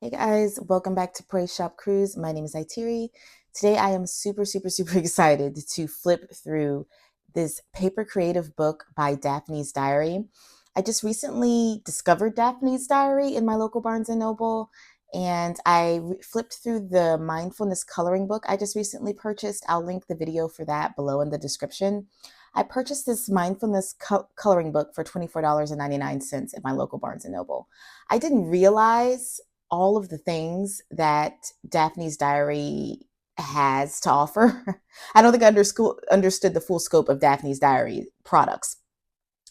Hey guys, welcome back to Praise Shop Cruise. My name is Itiri. Today I am super excited to flip through this paper creative book by Daphne's Diary. I just recently discovered Daphne's Diary in my local Barnes& and Noble, and flipped through the Mindfulness coloring book I just recently purchased. I'll link the video for that below in the description. I purchased this Mindfulness coloring book for $24.99 at my local Barnes& and Noble. I didn't realize all of the things that Daphne's Diary has to offer. I don't think I understood the full scope of Daphne's Diary products.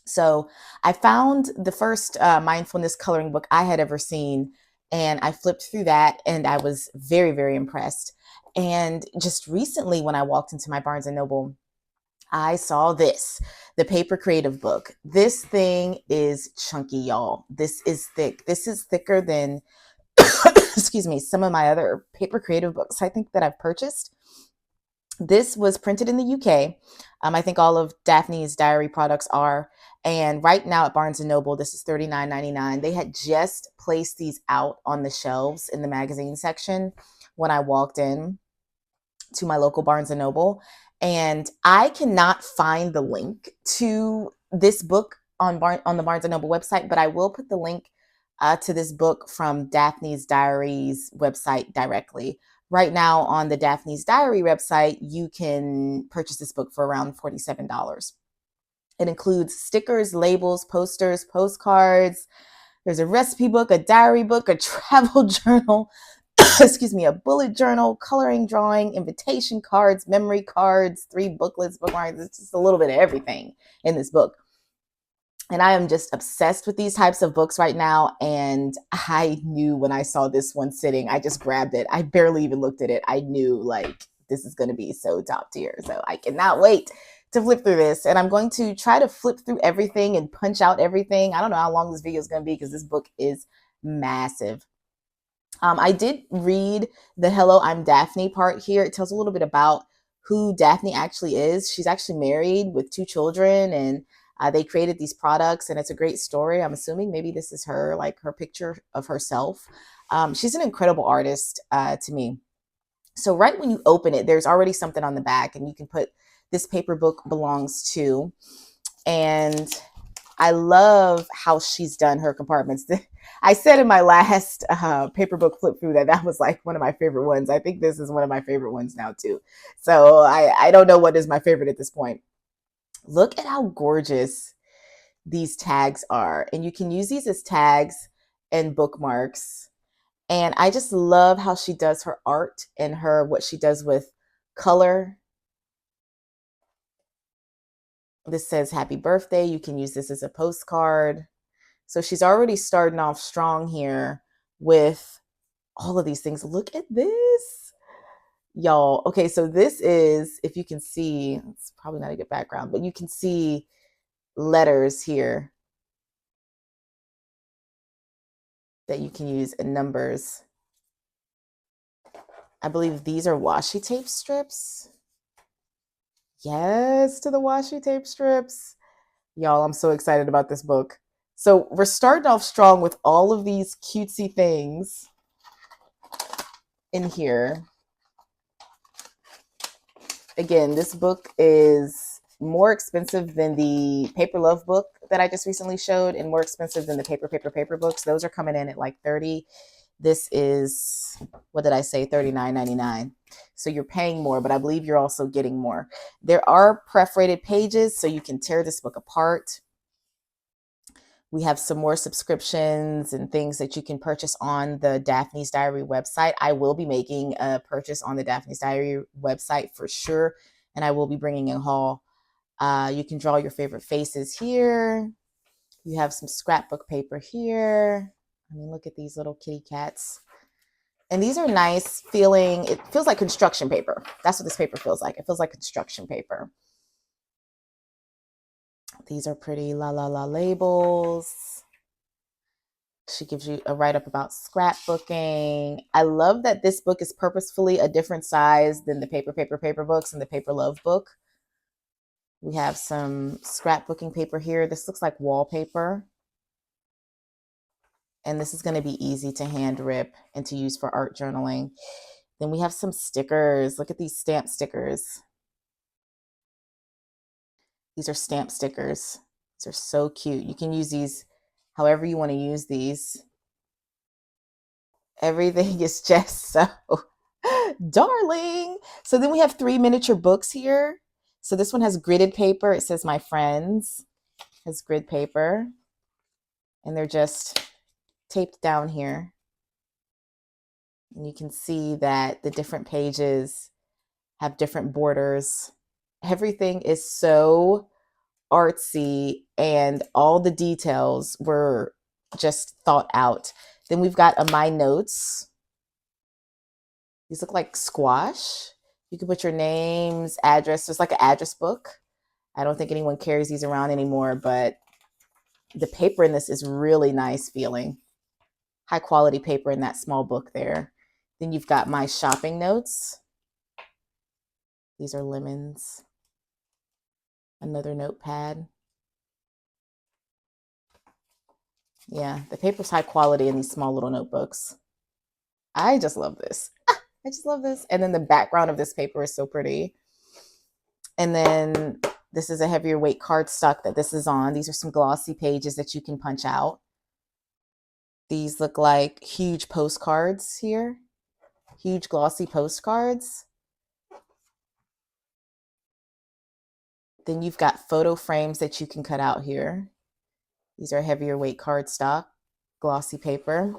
So I found the first mindfulness coloring book I had ever seen, and I flipped through that, and I was very impressed. And just recently, when I walked into my Barnes& and Noble, I saw this, the paper creative book. This thing is chunky, y'all. This is thick. This is thicker than excuse me, some of my other paper creative books I think that I've purchased. This was printed in the UK. I think all of Daphne's Diary products are. And right now at Barnes& and Noble, this is $39.99. They had just placed these out on the shelves in the magazine section when I walked in to my local Barnes& and Noble. And I cannot find the link to this book on the Barnes& and Noble website, but I will put the link to this book from Daphne's Diary's website directly. Right now on the Daphne's Diary website, you can purchase this book for around $47. It includes stickers, labels, posters, postcards. There's a recipe book, a diary book, a travel journal, excuse me, a bullet journal, coloring, drawing, invitation cards, memory cards, 3 booklets, bookmarks. It's just a little bit of everything in this book. And I am just obsessed with these types of books right now. And I knew when I saw this one sitting, I just grabbed it. I barely even looked at it. I knew like this is going to be so top tier. So I cannot wait to flip through this. And I'm going to try to flip through everything and punch out everything. I don't know how long this video is going to be because this book is massive. I did read the Hello, I'm Daphne part here. It tells a little bit about who Daphne actually is. She's actually married with 2 children, and they created these products, and it's a great story. I'm assuming maybe this is her, like her picture of herself. She's an incredible artist to me. So right when you open it, there's already something on the back, and you can put this paper book belongs to. And I love how she's done her compartments. I said in my last paper book flip through that was like one of my favorite ones. I think this is one of my favorite ones now too. So I don't know what is my favorite at this point. Look at how gorgeous these tags are. And you can use these as tags and bookmarks. And I just love how she does her art and what she does with color. This says happy birthday. You can use this as a postcard. So she's already starting off strong here with all of these things. Look at this, y'all. Okay, so this is, if you can see, it's probably not a good background, but you can see letters here that you can use in numbers. I believe these are washi tape strips. Yes, to the washi tape strips. Y'all, I'm so excited about this book. So we're starting off strong with all of these cutesy things in here. Again, this book is more expensive than the Paper Love book that I just recently showed, and more expensive than the paper books. Those are coming in at like $30. This is, what did I say, $39.99. So you're paying more, but I believe you're also getting more. There are perforated pages, so you can tear this book apart. We have some more subscriptions and things that you can purchase on the Daphne's Diary website. I will be making a purchase on the Daphne's Diary website for sure, and I will be bringing a haul. You can draw your favorite faces here. You have some scrapbook paper here. I mean, look at these little kitty cats. And these are nice feeling. It feels like construction paper. That's what this paper feels like. It feels like construction paper. These are pretty la la la labels. She gives you a write-up about scrapbooking. I love that this book is purposefully a different size than the paper books and the Paper Love book. We have some scrapbooking paper here. This looks like wallpaper. And this is going to be easy to hand rip and to use for art journaling. Then we have some stickers. Look at these stamp stickers. These are stamp stickers. These are so cute. You can use these however you want to use these. Everything is just so darling. So then we have 3 miniature books here. So this one has gridded paper. It says My Friends. It has grid paper. And they're just taped down here. And you can see that the different pages have different borders. Everything is so artsy and all the details were just thought out. Then we've got a My Notes. These look like squash. You can put your names, address. It's like an address book. I don't think anyone carries these around anymore, but the paper in this is really nice feeling. High quality paper in that small book there. Then you've got My Shopping Notes. These are lemons. Another notepad. Yeah, the paper's high quality in these small little notebooks. I just love this. I just love this. And then the background of this paper is so pretty. And then this is a heavier weight cardstock that this is on. These are some glossy pages that you can punch out. These look like huge postcards here. Huge glossy postcards. Then you've got photo frames that you can cut out here. These are heavier weight cardstock, glossy paper.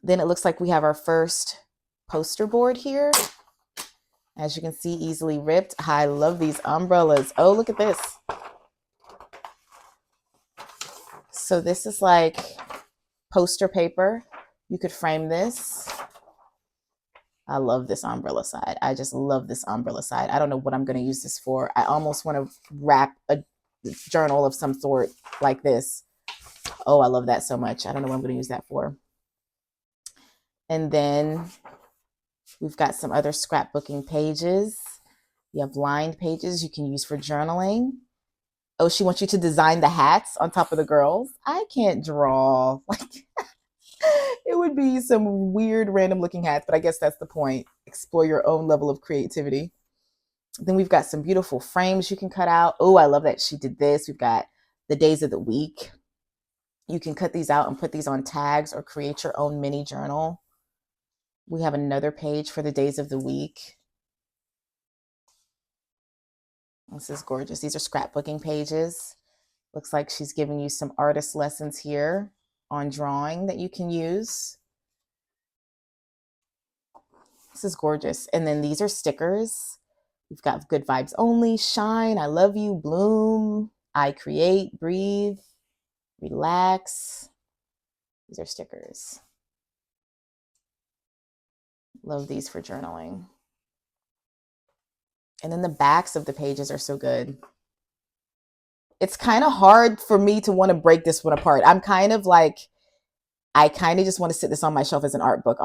Then it looks like we have our first poster board here. As you can see, easily ripped. I love these umbrellas. Oh, look at this. So this is like poster paper. You could frame this. I love this umbrella side. I just love this umbrella side. I don't know what I'm going to use this for. I almost want to wrap a journal of some sort like this. Oh, I love that so much. I don't know what I'm going to use that for. And then we've got some other scrapbooking pages. You have lined pages you can use for journaling. Oh, she wants you to design the hats on top of the girls. I can't draw. Like, it would be some weird random looking hats, but I guess that's the point. Explore your own level of creativity. Then we've got some beautiful frames you can cut out. Oh, I love that she did this. We've got the days of the week. You can cut these out and put these on tags or create your own mini journal. We have another page for the days of the week. This is gorgeous. These are scrapbooking pages. Looks like she's giving you some artist lessons here on drawing that you can use. This is gorgeous. And then these are stickers. We've got Good Vibes Only, Shine, I Love You, Bloom, I Create, Breathe, Relax. These are stickers. Love these for journaling. And then the backs of the pages are so good. It's kind of hard for me to want to break this one apart. I'm kind of like, I kind of just want to sit this on my shelf as an art book,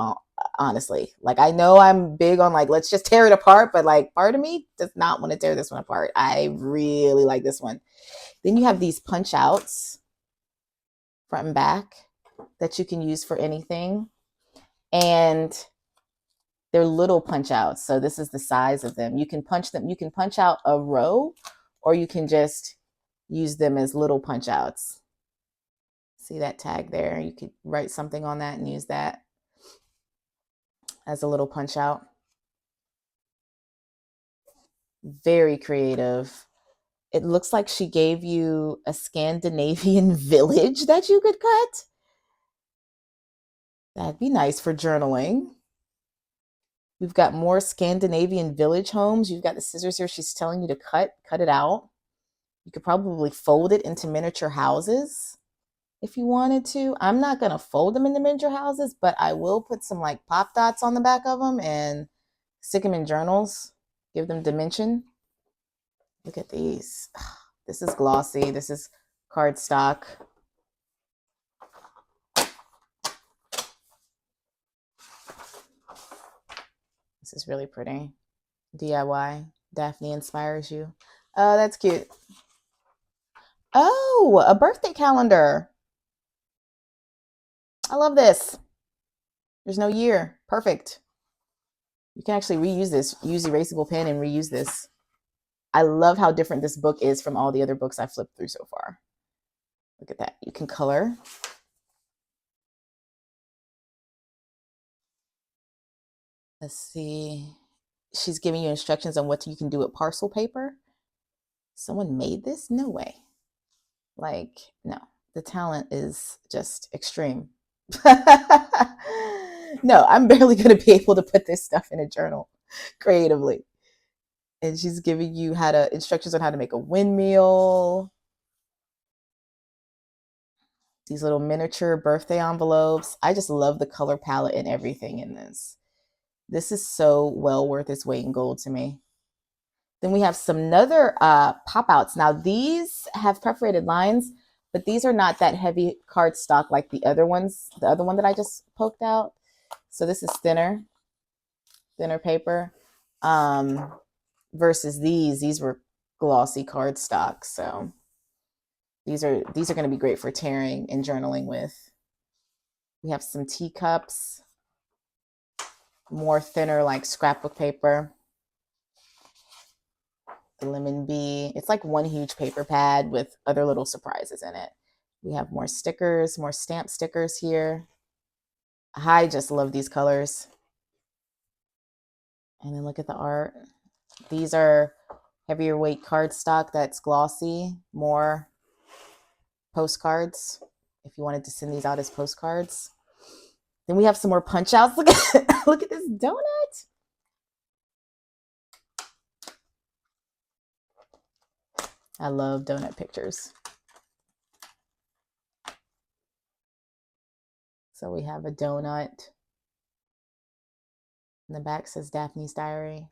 honestly. Like, I know I'm big on like, let's just tear it apart, but like part of me does not want to tear this one apart. I really like this one. Then you have these punch outs, front and back, that you can use for anything. And they're little punch outs. So this is the size of them. You can punch them. You can punch out a row, or you can just use them as little punch outs. See that tag there? You could write something on that and use that as a little punch out. Very creative. It looks like she gave you a Scandinavian village that you could cut. That'd be nice for journaling. We've got more Scandinavian village homes. You've got the scissors here. She's telling you to cut it out. You could probably fold it into miniature houses if you wanted to. I'm not going to fold them into miniature houses, but I will put some like pop dots on the back of them and stick them in journals, give them dimension. Look at these. This is glossy. This is cardstock. This is really pretty. DIY. Daphne inspires you. Oh, that's cute. Oh, a birthday calendar. I love this. There's no year. Perfect. You can actually reuse this. Use erasable pen and reuse this. I love how different this book is from all the other books I've flipped through so far. Look at that. You can color. Let's see. She's giving you instructions on what you can do with parcel paper. Someone made this? No way. Like, no. The talent is just extreme. No, I'm barely going to be able to put this stuff in a journal creatively. And she's giving you instructions on how to make a windmill. These little miniature birthday envelopes. I just love the color palette and everything in this. This is so well worth its weight in gold to me. Then we have some other pop outs. Now these have perforated lines, but these are not that heavy cardstock like the other ones, the other one that I just poked out. So this is thinner paper versus these were glossy cardstock. So these are going to be great for tearing and journaling with. We have some teacups, more thinner like scrapbook paper. The lemon bee. It's like one huge paper pad with other little surprises in it. We have more stickers, more stamp stickers here. I just love these colors. And then look at the art. These are heavier weight cardstock that's glossy, more postcards if you wanted to send these out as postcards. Then we have some more punch outs. Look at look at this donut. I love donut pictures. So we have a donut. And the back says Daphne's Diary.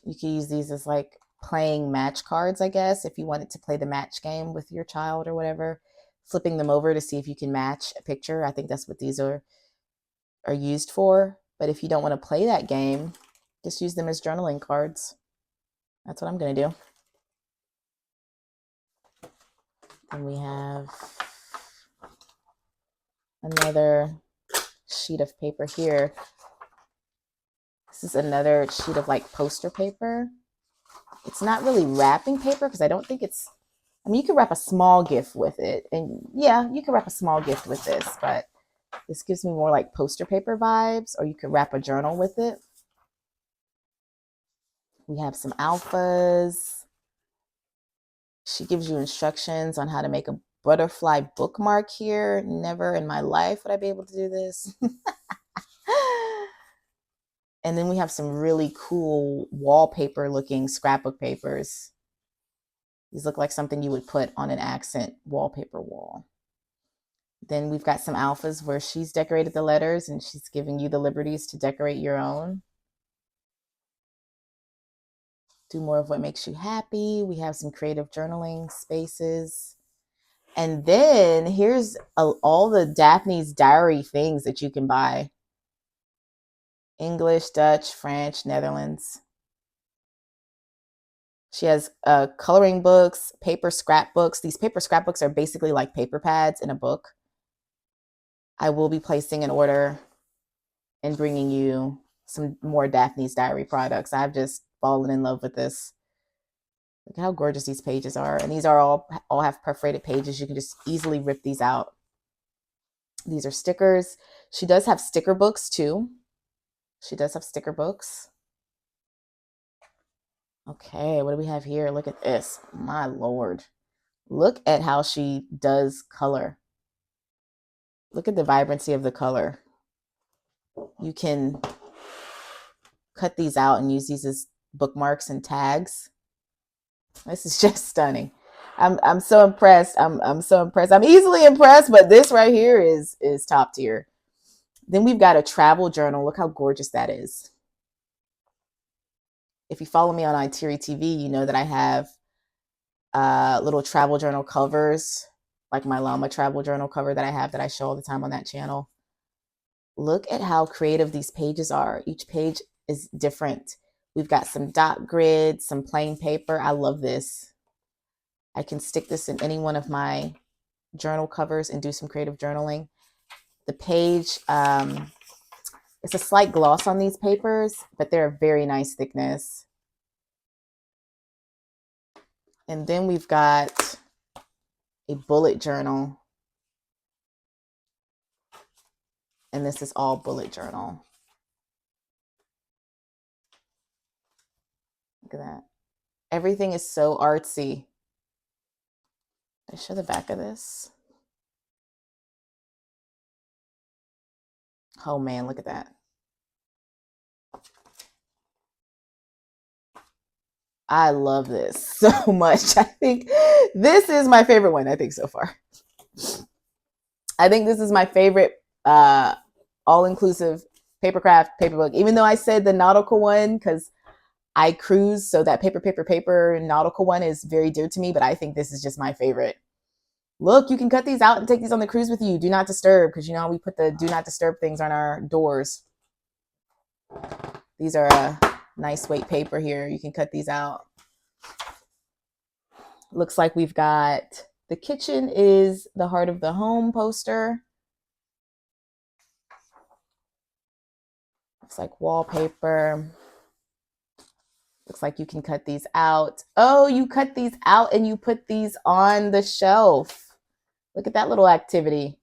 You could use these as like playing match cards, I guess, if you wanted to play the match game with your child or whatever. Flipping them over to see if you can match a picture. I think that's what these are used for. But if you don't want to play that game, just use them as journaling cards. That's what I'm going to do. And we have another sheet of paper here. This is another sheet of like poster paper. It's not really wrapping paper because I don't think it's, I mean, you could wrap a small gift with it. And yeah, you could wrap a small gift with this, but this gives me more like poster paper vibes, or you could wrap a journal with it. We have some alphas. She gives you instructions on how to make a butterfly bookmark here. Never in my life would I be able to do this. And then we have some really cool wallpaper looking scrapbook papers. These look like something you would put on an accent wallpaper wall. Then we've got some alphas where she's decorated the letters and she's giving you the liberties to decorate your own. Do more of what makes you happy. We have some creative journaling spaces. And then here's all the Daphne's Diary things that you can buy. English, Dutch, French, Netherlands. She has coloring books, paper scrapbooks. These paper scrapbooks are basically like paper pads in a book. I will be placing an order and bringing you some more Daphne's Diary products. I've just fallen in love with this. Look how gorgeous these pages are. And these are all have perforated pages. You can just easily rip these out. These are stickers. She does have sticker books too. She does have sticker books. Okay, what do we have here? Look at this. My Lord. Look at how she does color. Look at the vibrancy of the color. You can cut these out and use these as bookmarks and tags. This is just stunning. I'm so impressed. I'm so impressed. I'm easily impressed, but this right here is top tier. Then we've got a travel journal. Look how gorgeous that is. If you follow me on Itiri TV, you know that I have little travel journal covers, like my llama travel journal cover that I have that I show all the time on that channel. Look at how creative these pages are. Each page is different. We've got some dot grid, some plain paper. I love this. I can stick this in any one of my journal covers and do some creative journaling. The page, it's a slight gloss on these papers, but they're a very nice thickness. And then we've got a bullet journal. And this is all bullet journal. Look at that. Everything is so artsy. I show the back of this. Oh man, look at that. I love this so much. I think this is my favorite one, I think, so far. I think this is my favorite all-inclusive papercraft paper book, even though I said the nautical one because I cruise, so that paper nautical one is very dear to me, but I think this is just my favorite. Look, you can cut these out and take these on the cruise with you. Do not disturb, because you know we put the do not disturb things on our doors. These are a nice weight paper here. You can cut these out. Looks like we've got the kitchen is the heart of the home poster. Looks like wallpaper. Looks like you can cut these out. Oh, you cut these out and you put these on the shelf. Look at that little activity.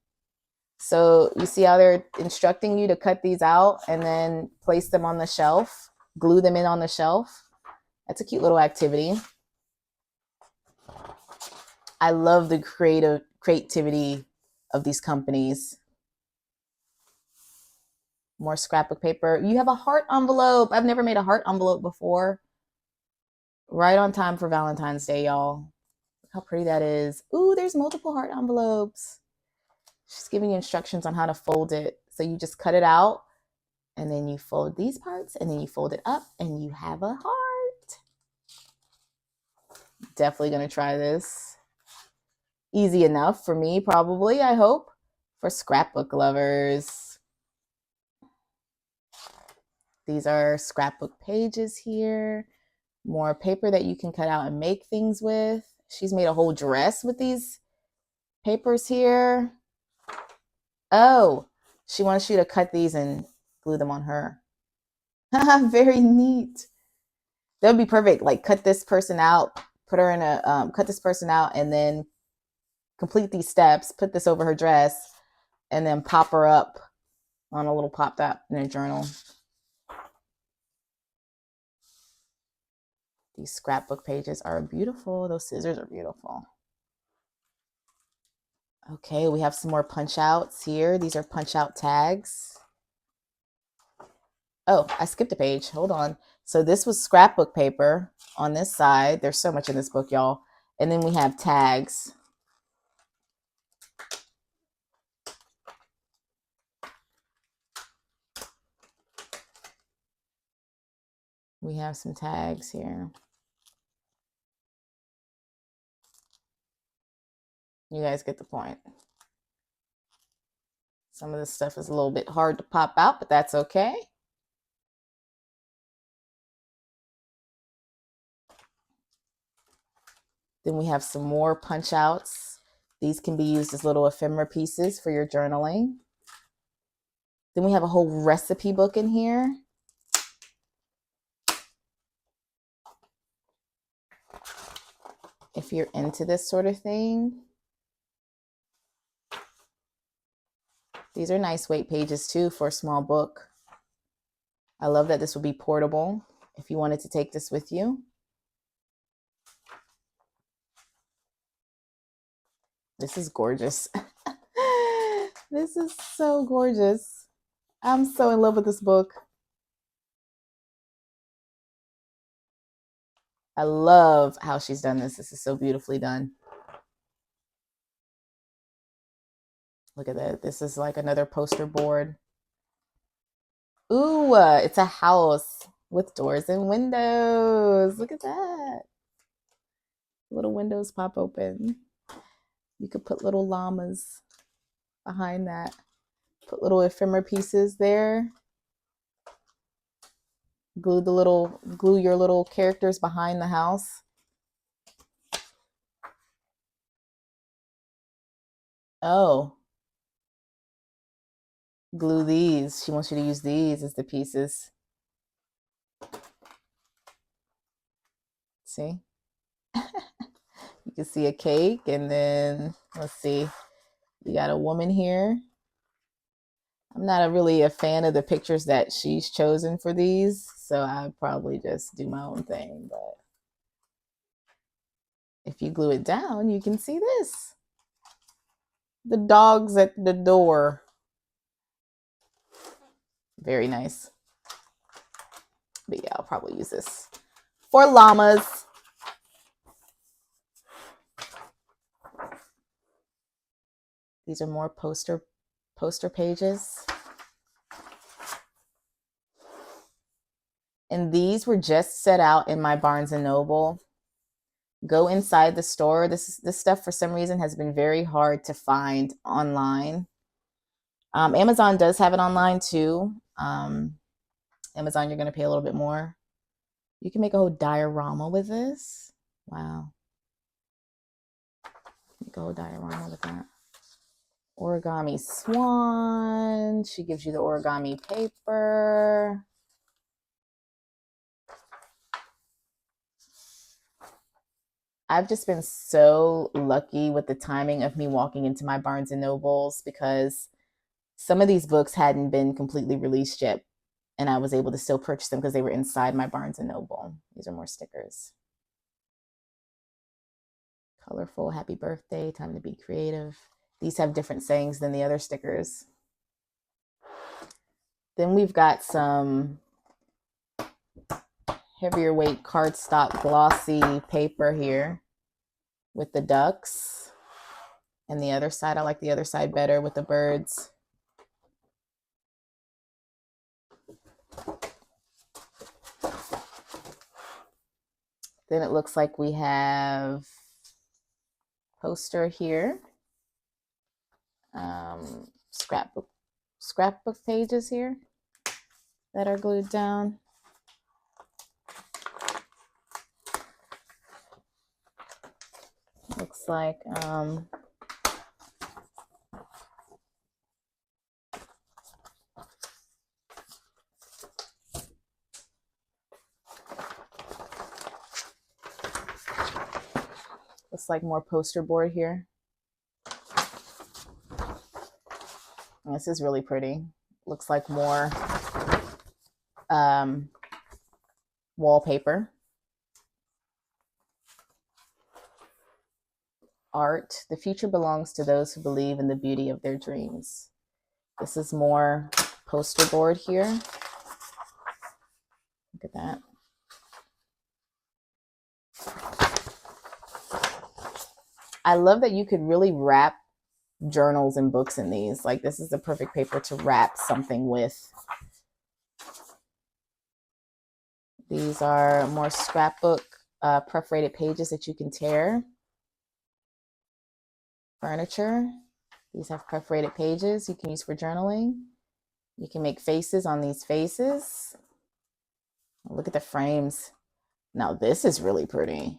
So you see how they're instructing you to cut these out and then place them on the shelf, glue them in on the shelf. That's a cute little activity. I love the creativity of these companies. More scrapbook paper. You have a heart envelope. I've never made a heart envelope before. Right on time for Valentine's Day, y'all. Look how pretty that is. Ooh, there's multiple heart envelopes. She's giving you instructions on how to fold it. So you just cut it out and then you fold these parts and then you fold it up and you have a heart. Definitely gonna try this. Easy enough for me, probably, I hope, for scrapbook lovers. These are scrapbook pages here. More paper that you can cut out and make things with. She's made a whole dress with these papers here. Oh, she wants you to cut these and glue them on her. Very neat. That would be perfect. Like cut this person out, put her in a, cut this person out and then complete these steps, put this over her dress and then pop her up on a little pop top in a journal. These scrapbook pages are beautiful. Those scissors are beautiful. Okay, we have some more punch outs here. These are punch out tags. Oh, I skipped a page. Hold on. So this was scrapbook paper on this side. There's so much in this book, y'all. And then we have tags. We have some tags here. You guys get the point. Some of this stuff is a little bit hard to pop out, but that's okay. Then we have some more punch outs. These can be used as little ephemera pieces for your journaling. Then we have a whole recipe book in here. If you're into this sort of thing. These are nice weight pages too for a small book. I love that this will be portable if you wanted to take this with you. This is gorgeous. This is so gorgeous. I'm so in love with this book. I love how she's done this. This is so beautifully done. Look at that. This is like another poster board. Ooh, it's a house with doors and windows. Look at that. Little windows pop open. You could put little llamas behind that. Put little ephemera pieces there. Glue your little characters behind the house. Oh, glue these. She wants you to use these as the pieces. See? You can see a cake, and then let's see. You got a woman here. I'm not really a fan of the pictures that she's chosen for these, so I'd probably just do my own thing. But if you glue it down, you can see this. The dog's at the door. Very nice. But yeah, I'll probably use this for llamas. These are more poster pages. And these were just set out in my Barnes and Noble. Go inside the store. This stuff for some reason has been very hard to find online. Amazon does have it online too. Amazon, you're going to pay a little bit more. You can make a whole diorama with this. Wow. Make a whole diorama with that. Origami swan. She gives you the origami paper. I've just been so lucky with the timing of me walking into my Barnes and Nobles because some of these books hadn't been completely released yet, and I was able to still purchase them because they were inside my Barnes and Noble. These are more stickers. Colorful, happy birthday, time to be creative. These have different sayings than the other stickers. Then we've got some heavier weight cardstock glossy paper here with the ducks. And the other side, I like the other side better with the birds. Then it looks like we have poster here. Scrapbook pages here that are glued down. Looks like more poster board here. And this is really pretty. Looks like more wallpaper. Art. The future belongs to those who believe in the beauty of their dreams. This is more poster board here. Look at that. I love that you could really wrap journals and books in these. Like, this is the perfect paper to wrap something with. These are more scrapbook perforated pages that you can tear. Furniture. These have perforated pages you can use for journaling. You can make faces on these faces. Look at the frames. Now this is really pretty.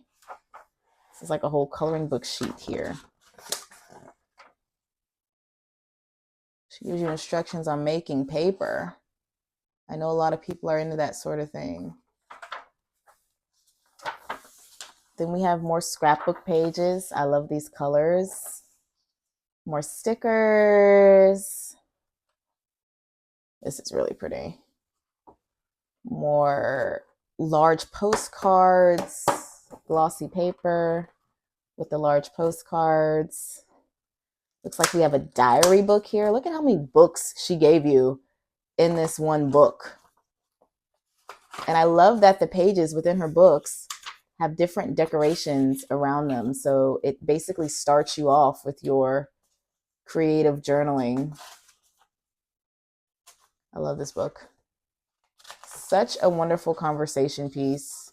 This is like a whole coloring book sheet here. She gives you instructions on making paper. I know a lot of people are into that sort of thing. Then we have more scrapbook pages. I love these colors. More stickers. This is really pretty. More large postcards, glossy paper with the large postcards. Looks like we have a diary book here. Look at how many books she gave you in this one book. And I love that the pages within her books have different decorations around them. So it basically starts you off with your creative journaling. I love this book. Such a wonderful conversation piece.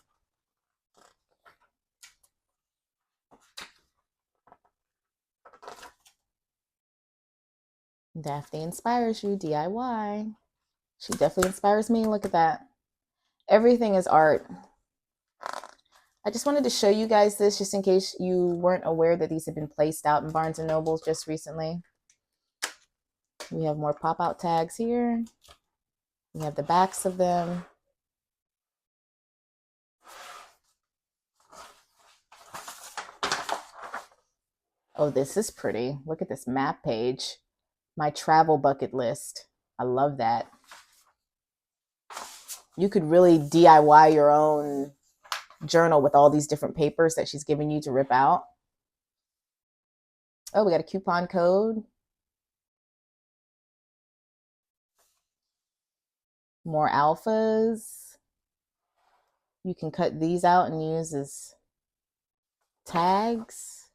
Daphne inspires you, DIY. She definitely inspires me. Look at that. Everything is art. I just wanted to show you guys this just in case you weren't aware that these had been placed out in Barnes & Noble just recently. We have more pop-out tags here. We have the backs of them. Oh, this is pretty. Look at this map page. My travel bucket list. I love that. You could really DIY your own journal with all these different papers that she's giving you to rip out. Oh, we got a coupon code. More alphas. You can cut these out and use as tags.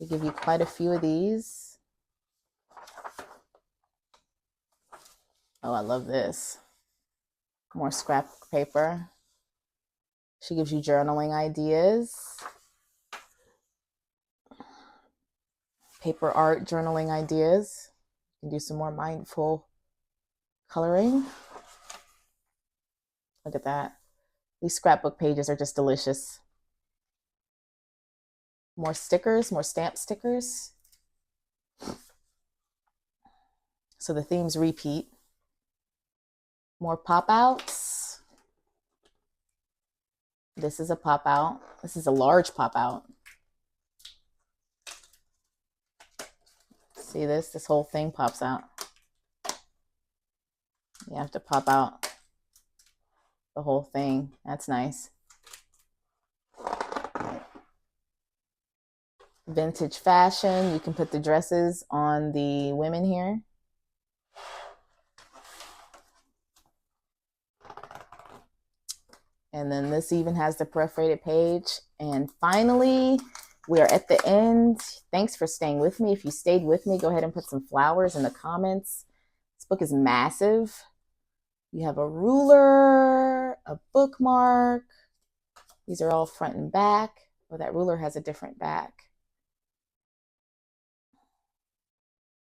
They give you quite a few of these. Oh, I love this. More scrapbook paper. She gives you journaling ideas. Paper art journaling ideas. You can do some more mindful coloring. Look at that. These scrapbook pages are just delicious. More stickers, more stamp stickers. So the themes repeat. More pop-outs. This is a pop-out. This is a large pop-out. See this? This whole thing pops out. You have to pop out the whole thing. That's nice. Vintage fashion. You can put the dresses on the women here. And then this even has the perforated page. And finally, we are at the end. Thanks for staying with me. If you stayed with me, go ahead and put some flowers in the comments. This book is massive. You have a ruler, a bookmark. These are all front and back. Oh, that ruler has a different back.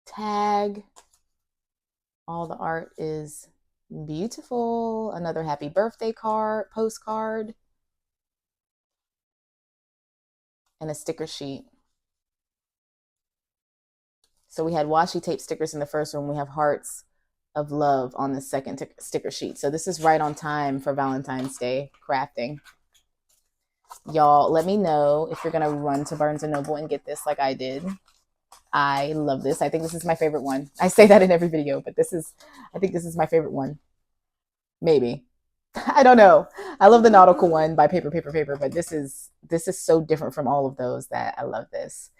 Tag. All the art is beautiful. Another happy birthday card, postcard, and a sticker sheet. So we had washi tape stickers in the first one. We have hearts of love on the second sticker sheet. So this is right on time for Valentine's Day crafting. Y'all, let me know if you're going to run to Barnes & Noble and get this like I did. I love this. I think this is my favorite one. I say that in every video, but I think this is my favorite one. Maybe. I don't know. I love the nautical one by Paper, but this is so different from all of those that I love this.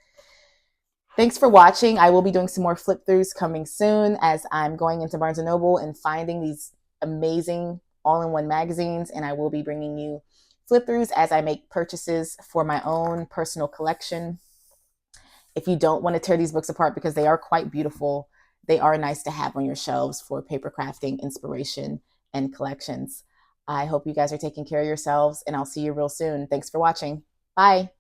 Thanks for watching. I will be doing some more flip throughs coming soon as I'm going into Barnes & Noble and finding these amazing all-in-one magazines, and I will be bringing you flip throughs as I make purchases for my own personal collection. If you don't want to tear these books apart because they are quite beautiful, they are nice to have on your shelves for paper crafting inspiration and collections. I hope you guys are taking care of yourselves, and I'll see you real soon. Thanks for watching. Bye.